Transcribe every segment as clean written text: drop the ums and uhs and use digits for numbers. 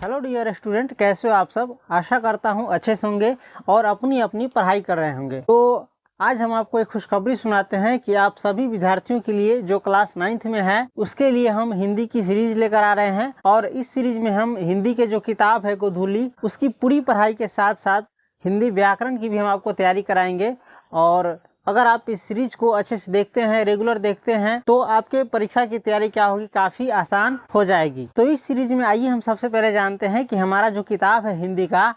Hello dear student, कैसे हो आप सब। आशा करता हूँ अच्छे से होंगे और अपनी अपनी पढ़ाई कर रहे होंगे। तो आज हम आपको एक खुशखबरी सुनाते हैं कि आप सभी विद्यार्थियों के लिए जो क्लास 9th में है उसके लिए हम हिंदी की सीरीज लेकर आ रहे हैं। और इस सीरीज में हम हिंदी के जो किताब है गोधूली उसकी पूरी पढ़ाई के साथ साथ हिंदी व्याकरण की भी हम आपको तैयारी कराएंगे। और अगर आप इस सीरीज को अच्छे से देखते हैं, रेगुलर देखते हैं, तो आपके परीक्षा की तैयारी क्या होगी, काफ़ी आसान हो जाएगी। तो इस सीरीज में आइए हम सबसे पहले जानते हैं कि हमारा जो किताब है हिंदी का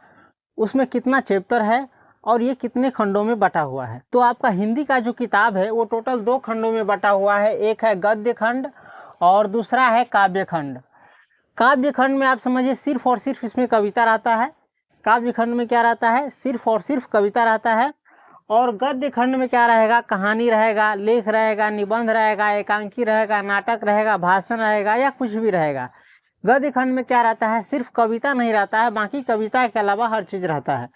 उसमें कितना चैप्टर है और ये कितने खंडों में बटा हुआ है। तो आपका हिंदी का जो किताब है वो टोटल 2 खंडों में बटा हुआ है। एक है गद्य खंड और दूसरा है काव्य खंड। काव्य खंड में आप समझिए सिर्फ और सिर्फ इसमें कविता रहता है। काव्य खंड में क्या रहता है, सिर्फ और सिर्फ कविता रहता है। और गद्य खंड में क्या रहेगा, कहानी रहेगा, लेख रहेगा, निबंध रहेगा, एकांकी रहेगा, नाटक रहेगा, भाषण रहेगा या कुछ भी रहेगा। गद्य खंड में क्या रहता है, सिर्फ कविता नहीं रहता है, बाकी कविता के अलावा हर चीज़ रहता है।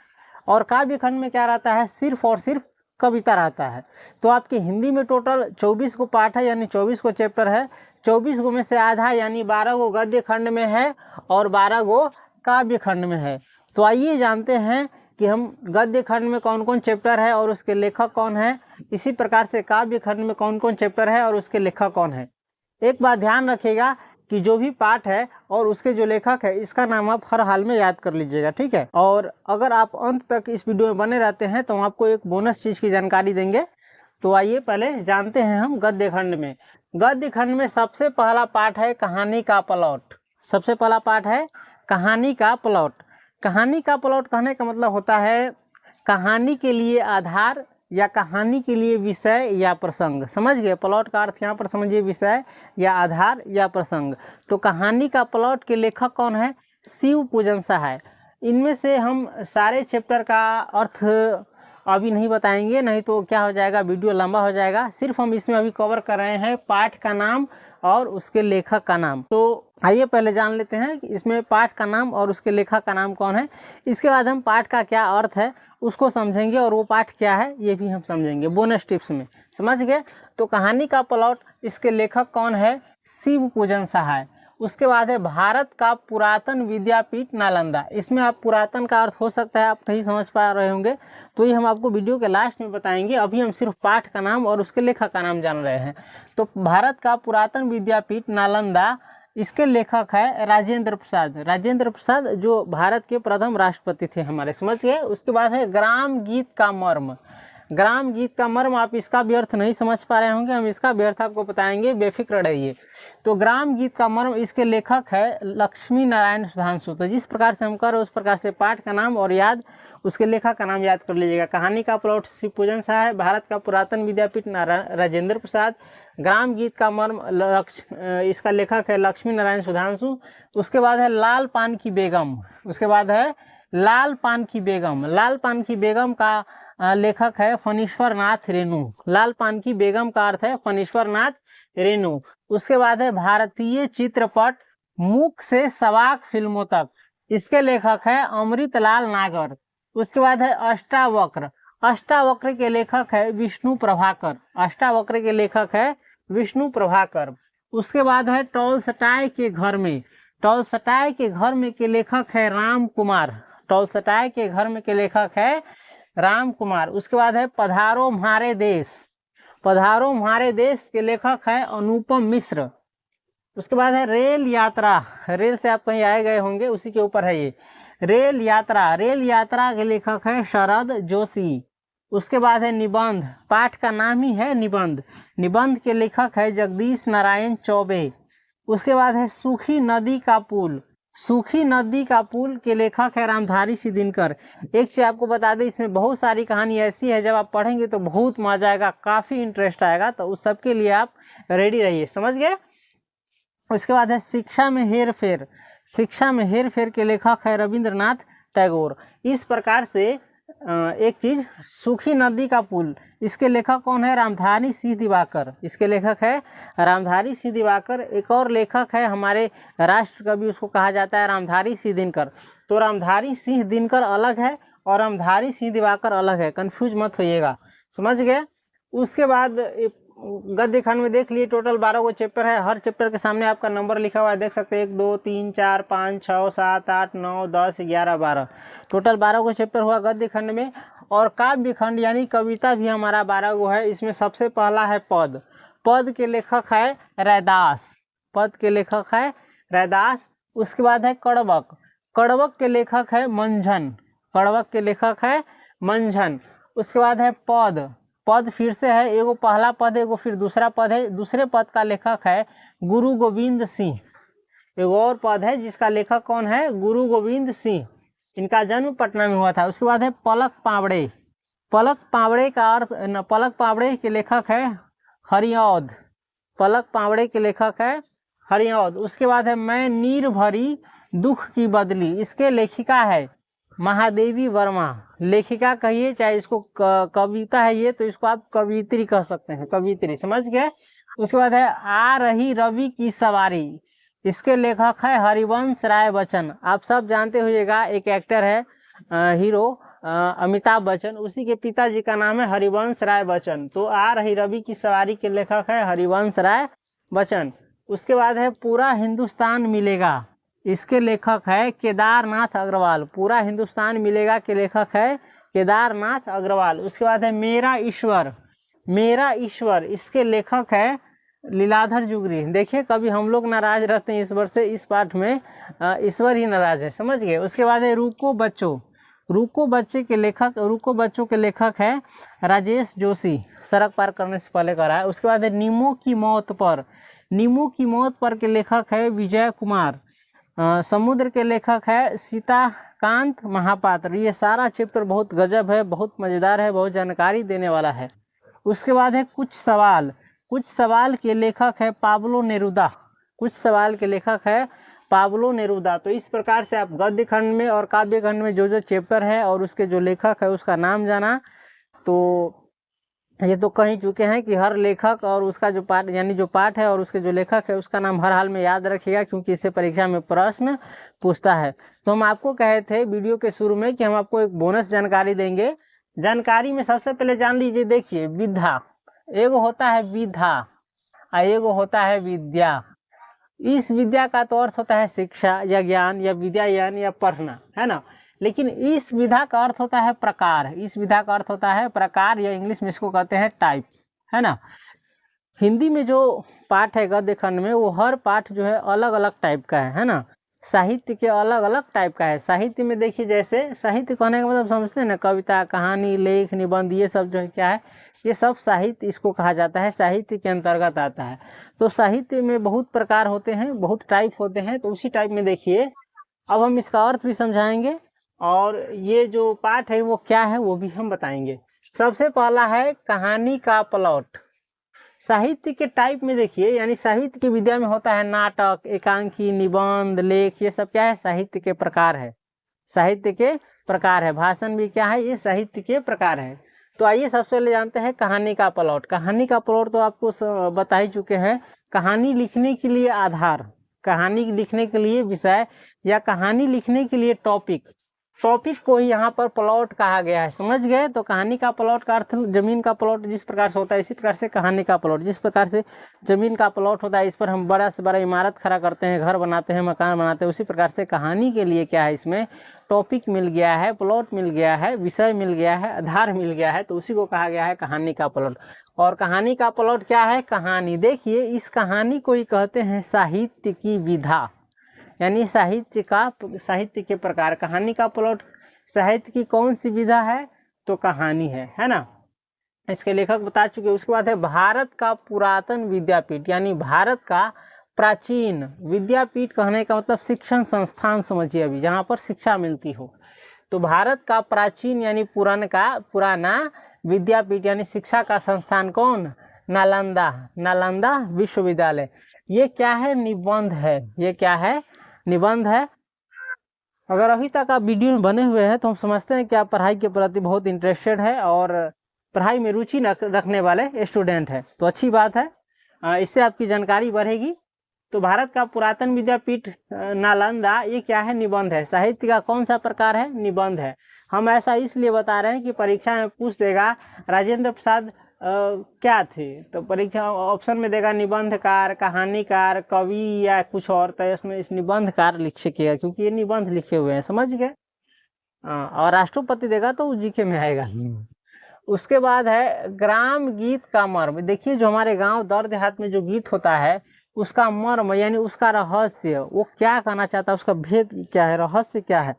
और काव्य खंड में क्या रहता है, सिर्फ और सिर्फ कविता रहता है। तो आपके हिंदी में टोटल 24 को पाठ है, यानी 24 को चैप्टर है। 24 गो में से आधा यानी 12 गो गद्य खंड में है और 12 गो काव्य खंड में है। तो आइए जानते हैं कि हम गद्य खंड में कौन कौन चैप्टर है और उसके लेखक कौन है। इसी प्रकार से काव्य खंड में कौन कौन चैप्टर है और उसके लेखक कौन है। एक बात ध्यान रखिएगा कि जो भी पाठ है और उसके जो लेखक है इसका नाम आप हर हाल में याद कर लीजिएगा, ठीक है। और अगर आप अंत तक इस वीडियो में बने रहते हैं तो हम आपको एक बोनस चीज़ की जानकारी देंगे। तो आइए पहले जानते हैं हम गद्य खंड में। गद्य खंड में सबसे पहला पाठ है कहानी का प्लॉट। सबसे पहला पाठ है कहानी का प्लॉट। कहानी का प्लॉट कहने का मतलब होता है कहानी के लिए आधार या कहानी के लिए विषय या प्रसंग। समझ गए, प्लॉट का अर्थ यहाँ पर समझिए विषय या आधार या प्रसंग। तो कहानी का प्लॉट के लेखक कौन है, शिव पूजन सहाय। इनमें से हम सारे चैप्टर का अर्थ अभी नहीं बताएंगे, नहीं तो क्या हो जाएगा, वीडियो लंबा हो जाएगा। सिर्फ हम इसमें अभी कवर कर रहे हैं पाठ का नाम और उसके लेखक का नाम। तो आइए पहले जान लेते हैं कि इसमें पाठ का नाम और उसके लेखक का नाम कौन है। इसके बाद हम पाठ का क्या अर्थ है उसको समझेंगे और वो पाठ क्या है ये भी हम समझेंगे बोनस टिप्स में। समझ गए। तो कहानी का प्लॉट, इसके लेखक कौन है, शिव पूजन सहाय। उसके बाद है भारत का पुरातन विद्यापीठ नालंदा। इसमें आप पुरातन का अर्थ हो सकता है आप नहीं समझ पा रहे होंगे, तो ये हम आपको वीडियो के लास्ट में बताएंगे। अभी हम सिर्फ पाठ का नाम और उसके लेखक का नाम जान रहे हैं। तो भारत का पुरातन विद्यापीठ नालंदा, इसके लेखक है राजेंद्र प्रसाद। राजेंद्र प्रसाद जो भारत के प्रथम राष्ट्रपति थे हमारे, समझ गए। उसके बाद है ग्राम गीत का मर्म। ग्राम गीत का मर्म, आप इसका भी अर्थ नहीं समझ पा रहे होंगे, हम इसका भी अर्थ आपको बताएंगे, बेफिक्र रहिए। तो ग्राम गीत का मर्म, इसके लेखक है लक्ष्मी नारायण सुधांशु। तो जिस प्रकार से हम कर उस प्रकार से पाठ का नाम और याद उसके लेखक का नाम याद कर लीजिएगा। कहानी का प्लॉट शिव पूजन सहाय, भारत का पुरातन विद्यापीठ राजेंद्र प्रसाद, ग्राम गीत का मर्म इसका लेखक है लक्ष्मी नारायण सुधांशु। उसके बाद है लाल पान की बेगम। उसके बाद है लाल पान की बेगम। लाल पान की बेगम का लेखक है फणीश्वर नाथ रेणु। लाल पान की बेगम का अर्थ है फणीश्वर नाथ रेणु। उसके बाद है भारतीय चित्रपट मूक से सवाक फिल्मों तक। इसके लेखक है अमृतलाल नागर। उसके बाद है अष्टावक्र। अष्टावक्र के लेखक है विष्णु प्रभाकर। अष्टावक्र के लेखक है विष्णु प्रभाकर। उसके बाद है टॉलस्टॉय के घर में। टॉलस्टॉय के घर में के लेखक है राम कुमार। टॉलस्टॉय के घर में के लेखक है राम कुमार। उसके बाद है पधारो म्हारे देश। पधारो म्हारे देश के लेखक है अनुपम मिश्र। उसके बाद है रेल यात्रा। रेल से आप कहीं आए गए होंगे, उसी के ऊपर है ये रेल यात्रा। रेल यात्रा के लेखक है शरद जोशी। उसके बाद है निबंध। पाठ का नाम ही है निबंध। निबंध के लेखक है जगदीश नारायण चौबे। उसके बाद है सूखी नदी का पुल। सूखी नदी का पुल के लेखक है रामधारी सिंह दिनकर। एक चीज आपको बता दें, इसमें बहुत सारी कहानी ऐसी है जब आप पढ़ेंगे तो बहुत मजा आएगा, काफी इंटरेस्ट आएगा। तो उस सब के लिए आप रेडी रहिए, समझ गए। उसके बाद है शिक्षा में हेर फेर। शिक्षा में हेर फेर के लेखक है रविंद्रनाथ टैगोर। इस प्रकार से एक चीज, सूखी नदी का पुल, इसके लेखक कौन है, रामधारी सिंह दिवाकर। इसके लेखक है रामधारी सिंह दिवाकर। एक और लेखक है हमारे राष्ट्र कवि, उसको कहा जाता है रामधारी सिंह दिनकर। तो रामधारी सिंह दिनकर अलग है और रामधारी सिंह दिवाकर अलग है, कंफ्यूज मत होइएगा, समझ गए। उसके बाद गद्य खंड में देख लिए टोटल 12 गो चैप्टर है। हर चैप्टर के सामने आपका नंबर लिखा हुआ है, देख सकते हैं 1 2 3 4 5 6 7 8 9 10 11 12, टोटल 12 गो चैप्टर हुआ गद्य खंड में। और काव्य खंड यानी कविता भी हमारा 12 गो है। इसमें सबसे पहला है पद। पद के लेखक है रैदास। पद के लेखक है रैदास। उसके बाद है कड़वक। कड़वक के लेखक है मंझन। कड़वक के लेखक है मंझन। उसके बाद है पद। पद फिर से है, एगो पहला पद है, एगो फिर दूसरा पद है। दूसरे पद का लेखक है गुरु गोविंद सिंह। एगो और पद है जिसका लेखक कौन है? गुरु गोविंद सिंह। इनका जन्म पटना में हुआ था। उसके बाद है पलक पावड़े। पलक पावड़े का अर्थ पलक पावड़े के लेखक है हरिऔध। पलक पावड़े के लेखक है हरिऔध। उसके बाद है मैं नीर भरी दुख की बदली। इसके लेखिका है महादेवी वर्मा। लेखिका कहिए चाहे इसको कविता है ये, तो इसको आप कवित्री कह सकते हैं, कवित्री, समझ गए। उसके बाद है आ रही रवि की सवारी। इसके लेखक है हरिवंश राय बच्चन। आप सब जानते होइएगा, एक एक्टर है हीरो अमिताभ बच्चन, उसी के पिताजी का नाम है हरिवंश राय बच्चन। तो आ रही रवि की सवारी के लेखक है हरिवंश राय बच्चन। उसके बाद है पूरा हिंदुस्तान मिलेगा। इसके लेखक है केदारनाथ अग्रवाल। पूरा हिंदुस्तान मिलेगा के लेखक है केदारनाथ अग्रवाल। उसके बाद है मेरा ईश्वर। मेरा ईश्वर इसके लेखक है लीलाधर जुगरी। देखिए कभी हम लोग नाराज रहते हैं ईश्वर से, इस पाठ में ईश्वर ही नाराज है, समझ गए। उसके बाद है रुको बच्चों। रुको बच्चे के लेखक, रुको बच्चों के लेखक है राजेश जोशी। सड़क पार करने से पहले करा है। उसके बाद है नीमो की मौत पर। नीमो की मौत पर के लेखक है विजय कुमार। समुद्र के लेखक है सीताकांत महापात्र। ये सारा चैप्टर बहुत गजब है, बहुत मज़ेदार है, बहुत जानकारी देने वाला है। उसके बाद है कुछ सवाल। कुछ सवाल के लेखक है पाब्लो नेरुदा। कुछ सवाल के लेखक है पाब्लो नेरुदा। तो इस प्रकार से आप गद्य खंड में और काव्य खंड में जो जो चैप्टर है और उसके जो लेखक है उसका नाम जाना। तो ये तो कह ही चुके हैं कि हर लेखक और उसका जो पाठ यानी जो पाठ है और उसके जो लेखक है उसका नाम हर हाल में याद रखिएगा, क्योंकि इससे परीक्षा में प्रश्न पूछता है। तो हम आपको कहे थे वीडियो के शुरू में कि हम आपको एक बोनस जानकारी देंगे। जानकारी में सबसे पहले जान लीजिए, देखिए विधा, एगो होता है विधा और एगो होता है विद्या। इस विद्या का तो अर्थ होता है शिक्षा या ज्ञान या विद्या या पढ़ना, है ना। लेकिन इस विधा का अर्थ होता है प्रकार। इस विधा का अर्थ होता है प्रकार, या इंग्लिश में इसको कहते हैं टाइप, है ना। हिंदी में जो पाठ है गद्य खंड में, वो हर पाठ जो है अलग अलग टाइप का है ना। साहित्य के अलग अलग टाइप का है। साहित्य में देखिए, जैसे साहित्य कहने का मतलब समझते हैं ना, कविता, कहानी, लेख, निबंध, ये सब जो है क्या है, ये सब साहित्य इसको कहा जाता है, साहित्य के अंतर्गत आता है। तो साहित्य में बहुत प्रकार होते हैं, बहुत टाइप होते हैं। तो उसी टाइप में देखिए अब हम इसका अर्थ भी समझाएंगे और ये जो पाठ है वो क्या है वो भी हम बताएंगे। सबसे पहला है कहानी का प्लॉट। साहित्य के टाइप में देखिए, यानी साहित्य की विद्या में होता है नाटक, एकांकी, निबंध, लेख, ये सब क्या है, साहित्य के प्रकार है। साहित्य के प्रकार है। भाषण भी क्या है, ये साहित्य के प्रकार है। तो आइए सबसे पहले जानते हैं कहानी का प्लॉट। कहानी का प्लॉट तो आपको बता ही चुके हैं। कहानी लिखने के लिए आधार, कहानी लिखने के लिए विषय या कहानी लिखने के लिए टॉपिक, टॉपिक को ही यहाँ पर प्लॉट कहा गया है, समझ गए। तो कहानी का प्लॉट का अर्थ जमीन का प्लॉट जिस प्रकार से होता है, इसी प्रकार से कहानी का प्लॉट, जिस प्रकार से जमीन का प्लॉट होता है, इस पर हम बड़ा से बड़ा इमारत खड़ा करते हैं, घर बनाते हैं, मकान बनाते हैं, उसी प्रकार से कहानी के लिए क्या है, इसमें टॉपिक मिल गया है, प्लॉट मिल गया है, विषय मिल गया है, आधार मिल गया है, तो उसी को कहा गया है कहानी का प्लॉट। और कहानी का प्लॉट क्या है, कहानी। देखिए इस कहानी को ही कहते हैं साहित्य की विधा, यानी साहित्य के प्रकार। कहानी का प्लॉट साहित्य की कौन सी विधा है, तो कहानी है ना। इसके लेखक बता चुके। उसके बाद है भारत का पुरातन विद्यापीठ, यानी भारत का प्राचीन विद्यापीठ कहने का मतलब शिक्षण संस्थान समझिए, अभी जहाँ पर शिक्षा मिलती हो। तो भारत का प्राचीन यानी पुराना विद्यापीठ यानी शिक्षा का संस्थान कौन, नालंदा विश्वविद्यालय। ये क्या है, निबंध है। ये क्या है, निबंध है। अगर अभी तक आप वीडियो में बने हुए हैं तो हम समझते हैं कि आप पढ़ाई के प्रति बहुत इंटरेस्टेड है और पढ़ाई में रुचि रखने वाले स्टूडेंट है, तो अच्छी बात है, इससे आपकी जानकारी बढ़ेगी। तो भारत का पुरातन विद्यापीठ नालंदा, ये क्या है, निबंध है। साहित्य का कौन सा प्रकार है, निबंध है। हम ऐसा इसलिए बता रहे हैं कि परीक्षा में पूछ देगा राजेंद्र प्रसाद क्या थे? तो परीक्षा ऑप्शन में देगा निबंधकार, कहानीकार, कवि या कुछ और। तो इसमें इस निबंधकार लिखिएगा क्योंकि ये निबंध लिखे हुए हैं, समझ गए। और राष्ट्रपति देगा तो जीके में आएगा। उसके बाद है ग्राम गीत का मर्म। देखिए जो हमारे गांव दर देहात में जो गीत होता है उसका मर्म यानी उसका रहस्य, वो क्या कहना चाहता है, उसका भेद क्या है, रहस्य क्या है,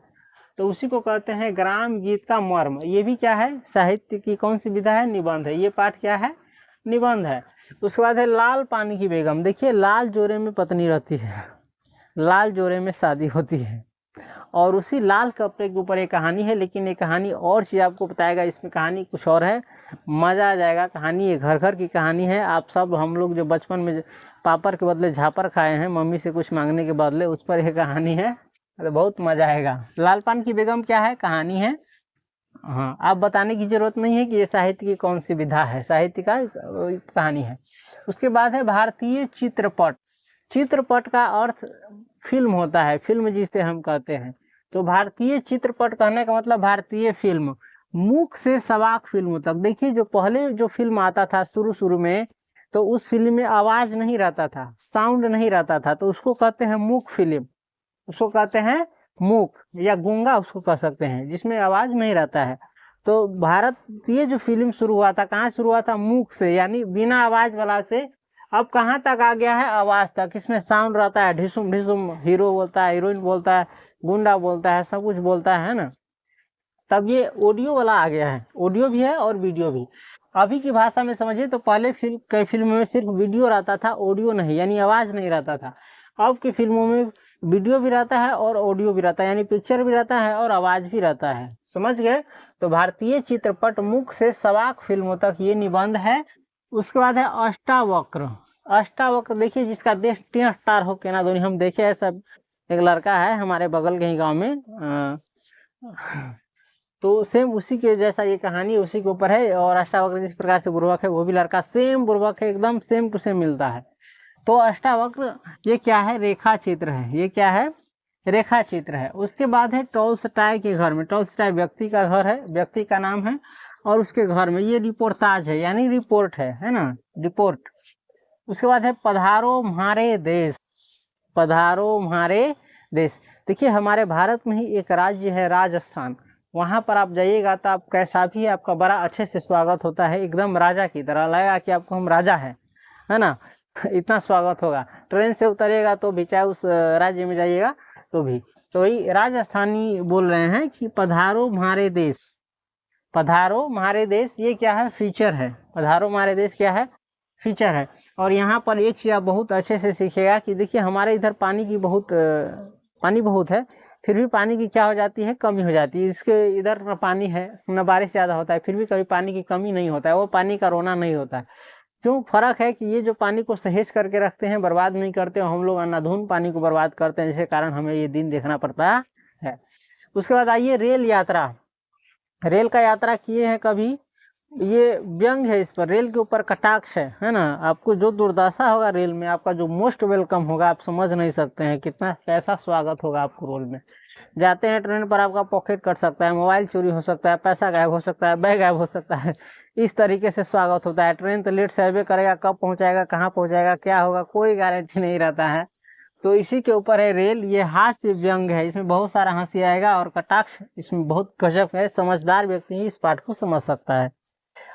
तो उसी को कहते हैं ग्राम गीत का मर्म। ये भी क्या है, साहित्य की कौन सी विधा है, निबंध है। ये पाठ क्या है, निबंध है। उसके बाद है लाल पानी की बेगम। देखिए लाल जोरे में पत्नी रहती है, लाल जोरे में शादी होती है, और उसी लाल कपड़े के ऊपर एक कहानी है। लेकिन ये कहानी और चीज़ आपको बताएगा, इसमें कहानी कुछ और है, मज़ा आ जाएगा। कहानी ये घर घर की कहानी है। आप सब, हम लोग जो बचपन में पापड़ के बदले झापर खाए हैं मम्मी से कुछ मांगने के बदले, उस पर यह कहानी है, तो बहुत मज़ा आएगा। लाल पान की बेगम क्या है, कहानी है। हाँ, आप बताने की जरूरत नहीं है कि ये साहित्य की कौन सी विधा है, साहित्य का कहानी है। उसके बाद है भारतीय चित्रपट। चित्रपट का अर्थ फिल्म होता है, फिल्म जिसे हम कहते हैं। तो भारतीय चित्रपट कहने का मतलब भारतीय फिल्म, मुख से सवाक फिल्म तक। देखिए जो पहले जो फिल्म आता था शुरू शुरू में, तो उस फिल्म में आवाज नहीं रहता था, साउंड नहीं रहता था, तो उसको कहते हैं मूक फिल्म, उसको कहते हैं मूक या गूंगा उसको कह सकते हैं, जिसमें आवाज नहीं रहता है। तो भारतीय जो फिल्म शुरू हुआ था, कहाँ शुरू हुआ था, मूक से, यानी बिना आवाज वाला से। अब कहाँ तक आ गया है, आवाज तक। इसमें साउंड रहता है, ढिसुम ढिसुम, हीरो बोलता है, हीरोइन बोलता है, गुंडा बोलता है, सब कुछ बोलता है ना। तब ये ऑडियो वाला आ गया है, ऑडियो भी है और वीडियो भी। अभी की भाषा में समझिए तो पहले कई फिल्मों में सिर्फ वीडियो रहता था, ऑडियो नहीं, यानी आवाज नहीं रहता था। अब की फिल्मों में वीडियो भी रहता है और ऑडियो भी रहता है, यानी पिक्चर भी रहता है और आवाज भी रहता है, समझ गए। तो भारतीय चित्रपट मुख से सवाक फिल्मों तक ये निबंध है। उसके बाद है अष्टावक्र। अष्टावक्र देखिए जिसका देश 3 स्टार हो के ना धोनी, हम देखे है सब। एक लड़का है हमारे बगल के ही गाँव में, तो सेम उसी के जैसा ये कहानी उसी के ऊपर है। और अष्टावक्र जिस प्रकार से बुर्बक है, वो भी लड़का सेम बुर्बक है, एकदम सेम टू सेम मिलता है। तो अष्टावक्र ये क्या है, रेखा चित्र है। ये क्या है, रेखा चित्र है। उसके बाद है टॉल्स्टॉय के घर में। टॉल्स्टॉय व्यक्ति का घर है, व्यक्ति का नाम है, और उसके घर में ये रिपोर्टाज है, यानी रिपोर्ट है ना, रिपोर्ट। उसके बाद है पधारो म्हारे देश। पधारो म्हारे देश। देखिए हमारे भारत में ही एक राज्य है राजस्थान, वहाँ पर आप जाइएगा तो आप कैसा भी आपका बड़ा अच्छे से स्वागत होता है, एकदम राजा की तरह लगेगा कि आपको हम राजा है ना। इतना स्वागत होगा। ट्रेन से उतरिएगा तो भी, चाहे उस राज्य में जाइएगा तो भी। तो वही राजस्थानी बोल रहे हैं कि पधारो म्हारे देश, पधारो म्हारे देश। ये क्या है, फीचर है। पधारो म्हारे देश क्या है, फीचर है। और यहाँ पर एक चीज़ आप बहुत अच्छे से सीखिएगा कि देखिए हमारे इधर पानी की पानी बहुत है, फिर भी पानी की क्या हो जाती है, कमी हो जाती है। इसके इधर न पानी है न बारिश ज़्यादा होता है, फिर भी कभी पानी की कमी नहीं होता है, वो पानी का रोना नहीं होता है। क्यों, फर्क है कि ये जो पानी को सहेज करके रखते हैं, बर्बाद नहीं करते, हम लोग अंधाधुंध पानी को बर्बाद करते हैं, जिसके कारण हमें ये दिन देखना पड़ता है। उसके बाद आइए रेल यात्रा। रेल का यात्रा किए हैं कभी, ये व्यंग है इस पर, रेल के ऊपर कटाक्ष है ना। आपको जो दुर्दशा होगा रेल में, आपका जो मोस्ट वेलकम होगा, आप समझ नहीं सकते हैं कितना कैसा स्वागत होगा आपको रेल में। जाते हैं ट्रेन पर, आपका पॉकेट कट सकता है, मोबाइल चोरी हो सकता है, पैसा गायब हो सकता है, बैग गायब हो सकता है, इस तरीके से स्वागत होता है। ट्रेन तो लेट से अबे करेगा, कब पहुंचाएगा, कहाँ पहुंचाएगा, क्या होगा, कोई गारंटी नहीं रहता है। तो इसी के ऊपर है रेल। ये हास्य व्यंग है, इसमें बहुत सारा हंसी आएगा, और कटाक्ष इसमें बहुत गजब है। समझदार व्यक्ति ही इस पाठ को समझ सकता है।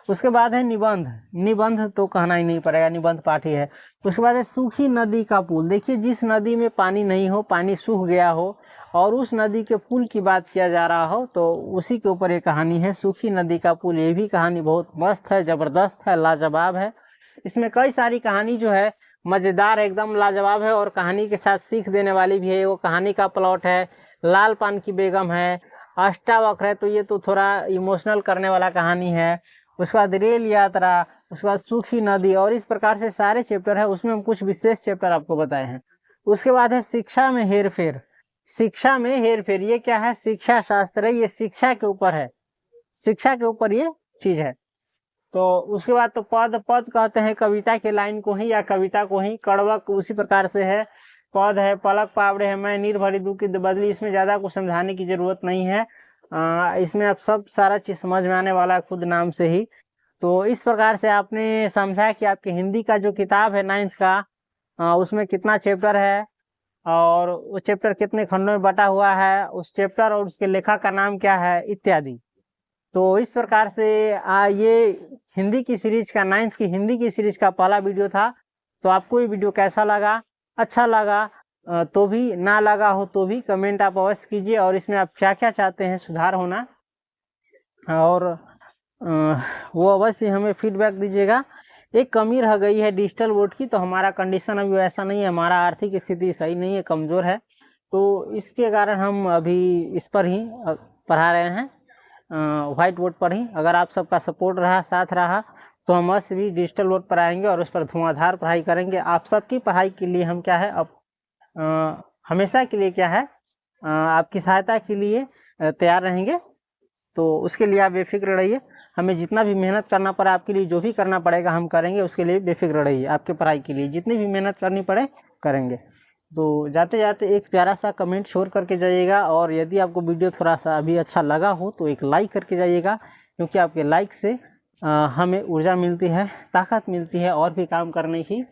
उसके बाद है निबंध। निबंध तो कहना ही नहीं पड़ेगा, निबंध पाठ ही है। उसके बाद है सूखी नदी का पुल। देखिए जिस नदी में पानी नहीं हो, पानी सूख गया हो, और उस नदी के पुल की बात किया जा रहा हो, तो उसी के ऊपर एक कहानी है, सूखी नदी का पुल। ये भी कहानी बहुत मस्त है, जबरदस्त है, लाजवाब है। इसमें कई सारी कहानी जो है मज़ेदार, एकदम लाजवाब है, और कहानी के साथ सीख देने वाली भी है। वो कहानी का प्लॉट है, लाल पान की बेगम है, अष्टावक्र है, तो ये तो थोड़ा इमोशनल करने वाला कहानी है। उसके बाद रेल यात्रा, उसके बाद सूखी नदी, और इस प्रकार से सारे चैप्टर है, उसमें हम कुछ विशेष चैप्टर आपको बताए हैं। उसके बाद है शिक्षा में हेरफेर। शिक्षा में हेरफेर ये क्या है, शिक्षा शास्त्र है, ये शिक्षा के ऊपर है, शिक्षा के ऊपर ये चीज है। तो उसके बाद तो पद, पद कहते हैं कविता के लाइन को ही या कविता को ही। कड़वक उसी प्रकार से है, पद है, पलक पावड़े है, मैं नीर भरी दूं की बदली। इसमें ज्यादा कुछ समझाने की जरूरत नहीं है, इसमें आप सब सारा चीज समझ में आने वाला है खुद नाम से ही। तो इस प्रकार से आपने समझा कि आपकी हिंदी का जो किताब है 9th का, उसमें कितना चैप्टर है और वो चैप्टर कितने खंडों में बटा हुआ है, उस चैप्टर और उसके लेखक का नाम क्या है इत्यादि। तो इस प्रकार से ये हिंदी की सीरीज का 9th की हिंदी की सीरीज का पहला वीडियो था। तो आपको ये वीडियो कैसा लगा, अच्छा लगा तो भी, ना लगा हो तो भी कमेंट आप अवश्य कीजिए और इसमें आप क्या क्या चाहते हैं सुधार होना, और वो अवश्य हमें फीडबैक दीजिएगा। एक कमी रह गई है डिजिटल बोर्ड की, तो हमारा कंडीशन अभी वैसा नहीं है, हमारा आर्थिक स्थिति सही नहीं है, कमज़ोर है, तो इसके कारण हम अभी इस पर ही पढ़ा रहे हैं, व्हाइट बोर्ड पर ही। अगर आप सबका सपोर्ट रहा, साथ रहा, तो हम अवश्य भी डिजिटल बोर्ड पर आएंगे और उस पर धुआंधार पढ़ाई करेंगे। आप सबकी पढ़ाई के लिए हम क्या है, अब हमेशा के लिए क्या है, आपकी सहायता के लिए तैयार रहेंगे। तो उसके लिए आप बेफिक्र रहिए, हमें जितना भी मेहनत करना पड़ा आपके लिए, जो भी करना पड़ेगा हम करेंगे, उसके लिए बेफिक्र रहिए। आपके पढ़ाई के लिए जितनी भी मेहनत करनी पड़े करेंगे। तो जाते जाते एक प्यारा सा कमेंट छोड़ करके जाइएगा, और यदि आपको वीडियो थोड़ा सा अभी अच्छा लगा हो तो एक लाइक करके जाइएगा, क्योंकि आपके लाइक से हमें ऊर्जा मिलती है, ताकत मिलती है और भी काम करने की।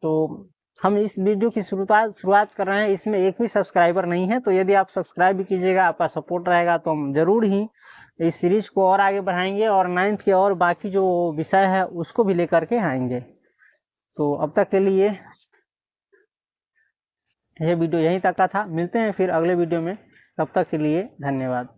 तो हम इस वीडियो की शुरुआत कर रहे हैं, इसमें एक भी सब्सक्राइबर नहीं है, तो यदि आप सब्सक्राइब भी कीजिएगा, आपका सपोर्ट रहेगा, तो हम ज़रूर ही इस सीरीज को और आगे बढ़ाएंगे और 9th के और बाकी जो विषय है उसको भी लेकर के आएंगे। तो अब तक के लिए यह वीडियो यहीं तक का था, मिलते हैं फिर अगले वीडियो में, तब तक के लिए धन्यवाद।